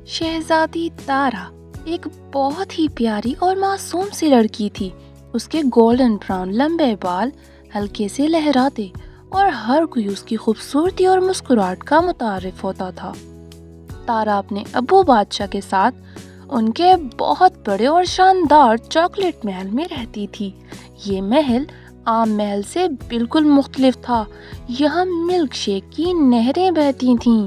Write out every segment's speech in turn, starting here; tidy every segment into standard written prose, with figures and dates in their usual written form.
شہزادی تارا ایک بہت ہی پیاری اور معصوم سی لڑکی تھی۔ اس کے گولڈن براؤن لمبے بال ہلکے سے لہراتے اور ہر کوئی اس کی خوبصورتی اور مسکراہٹ کا متعارف ہوتا تھا۔ تارا اپنے ابو بادشاہ کے ساتھ ان کے بہت بڑے اور شاندار چاکلیٹ محل میں رہتی تھی۔ یہ محل عام محل سے بالکل مختلف تھا۔ یہاں ملک شیک کی نہریں بہتی تھیں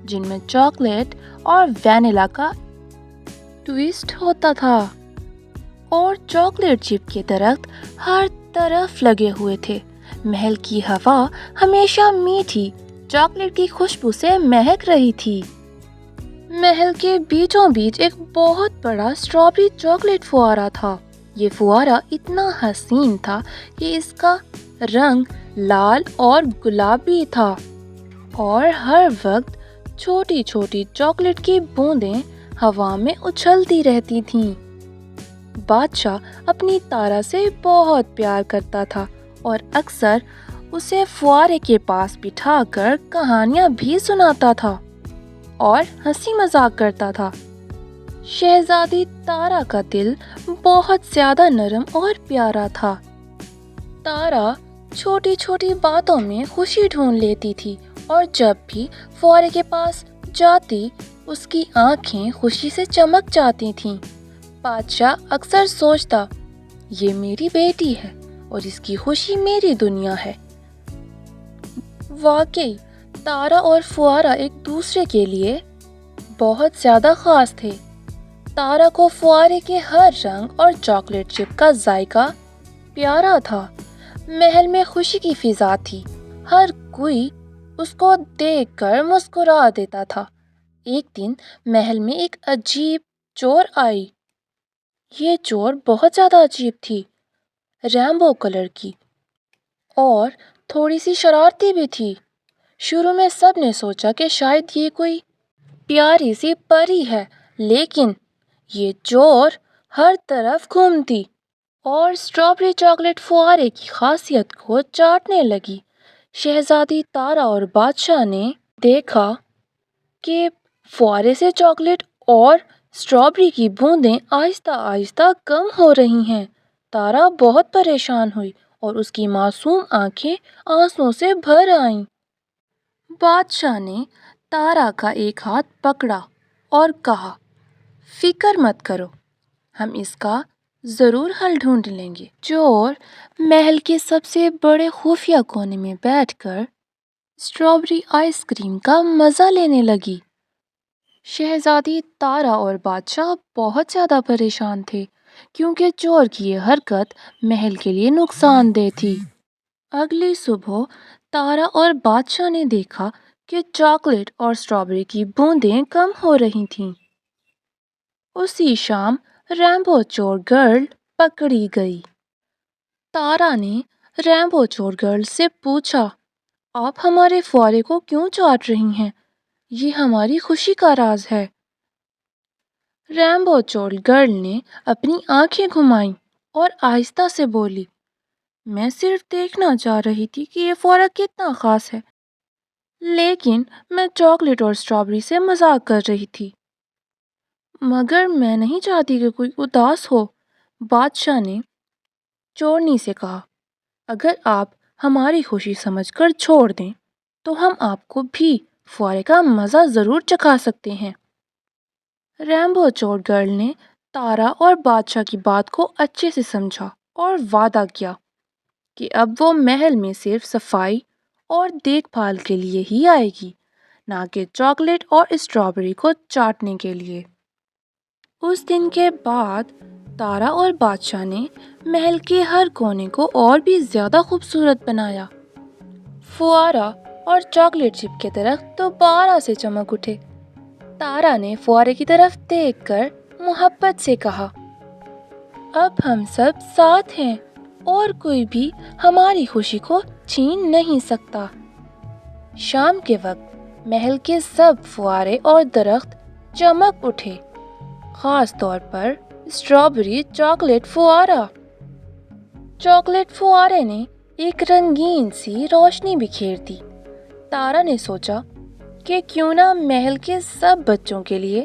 جن میں چاکلیٹ اور وینیلا کا ٹویسٹ ہوتا تھا، اور چاکلیٹ چپ کے درخت ہر طرف لگے ہوئے تھے۔ محل کی ہوا ہمیشہ میٹھی چاکلیٹ کی خوشبو سے مہک رہی تھی۔ محل کے بیچوں بیچ ایک بہت بڑا اسٹرابری چاکلیٹ فوارہ تھا۔ یہ فوارہ اتنا حسین تھا کہ اس کا رنگ لال اور گلابی تھا، اور ہر وقت چھوٹی چھوٹی چاکلیٹ کی بوندیں ہوا میں اچھلتی رہتی تھیں۔ بادشاہ اپنی تارا سے بہت پیار کرتا تھا اور اکثر اسے فوارے کے پاس بٹھا کر کہانیاں بھی سناتا تھا اور ہنسی مذاق کرتا تھا۔ شہزادی تارا کا دل بہت زیادہ نرم اور پیارا تھا۔ تارا چھوٹی چھوٹی باتوں میں خوشی ڈھونڈ لیتی تھی، اور جب بھی فوارے کے پاس جاتی اس کی آنکھیں خوشی سے چمک جاتی تھیں۔ بادشاہ اکثر سوچتا، یہ میری بیٹی ہے اور اس کی خوشی میری دنیا ہے۔ واقعی تارا اور فوارہ ایک دوسرے کے لیے بہت زیادہ خاص تھے۔ تارا کو فوارے کے ہر رنگ اور چاکلیٹ چپ کا ذائقہ پیارا تھا۔ محل میں خوشی کی فضا تھی، ہر کوئی اس کو دیکھ کر مسکرا دیتا تھا۔ ایک دن محل میں ایک عجیب چور آئی۔ یہ چور بہت زیادہ عجیب تھی، رینبو کلر کی اور تھوڑی سی شرارتی بھی تھی۔ شروع میں سب نے سوچا کہ شاید یہ کوئی پیاری سی پری ہے، لیکن یہ چور ہر طرف گھومتی اور اسٹرابری چاکلیٹ فوارے کی خاصیت کو چاٹنے لگی۔ شہزادی تارا اور بادشاہ نے دیکھا کہ فوارے سے چاکلیٹ اور اسٹرابری کی بوندیں آہستہ آہستہ کم ہو رہی ہیں۔ تارا بہت پریشان ہوئی اور اس کی معصوم آنکھیں آنسوؤں سے بھر آئیں۔ بادشاہ نے تارا کا ایک ہاتھ پکڑا اور کہا، فکر مت کرو، ہم اس کا ضرور حل ڈھونڈ لیں گے۔ چور محل کے سب سے بڑے خفیہ کونے میں بیٹھ کر اسٹرابری آئس کریم کا مزہ لینے لگی۔ شہزادی تارا اور بادشاہ بہت زیادہ پریشان تھے، کیونکہ چور کی یہ حرکت محل کے لیے نقصان دہ تھی۔ اگلی صبح تارا اور بادشاہ نے دیکھا کہ چاکلیٹ اور اسٹرابری کی بوندیں کم ہو رہی تھیں۔ اسی شام رینبو چور گرل پکڑی گئی۔ تارا نے رینبو چور گرل سے پوچھا، آپ ہمارے فوارے کو کیوں چاٹ رہی ہیں؟ یہ ہماری خوشی کا راز ہے۔ رینبو چور گرل نے اپنی آنکھیں گھمائیں اور آہستہ سے بولی، میں صرف دیکھنا چاہ رہی تھی کہ یہ فوارہ کتنا خاص ہے، لیکن میں چاکلیٹ اور اسٹرابری سے مذاق کر رہی تھی، مگر میں نہیں چاہتی کہ کوئی اداس ہو۔ بادشاہ نے چورنی سے کہا، اگر آپ ہماری خوشی سمجھ کر چھوڑ دیں تو ہم آپ کو بھی فوارے کا مزہ ضرور چکھا سکتے ہیں۔ رینبو چور گرل نے تارا اور بادشاہ کی بات کو اچھے سے سمجھا اور وعدہ کیا کہ اب وہ محل میں صرف صفائی اور دیکھ بھال کے لیے ہی آئے گی، نہ کہ چاکلیٹ اور اسٹرابری کو چاٹنے کے لیے۔ اس دن کے بعد تارا اور بادشاہ نے محل کے ہر کونے کو اور بھی زیادہ خوبصورت بنایا۔ فوارہ اور چاکلیٹ چپ کے درخت دوبارہ سے چمک اٹھے۔ تارا نے فوارے کی طرف دیکھ کر محبت سے کہا، اب ہم سب ساتھ ہیں اور کوئی بھی ہماری خوشی کو چھین نہیں سکتا۔ شام کے وقت محل کے سب فوارے اور درخت چمک اٹھے، خاص طور پر اسٹرابری چاکلیٹ فوارہ۔ چاکلیٹ فوارے نے ایک رنگین سی روشنی بکھیر دی۔ تارا نے سوچا کہ کیوں نہ محل کے سب بچوں کے لیے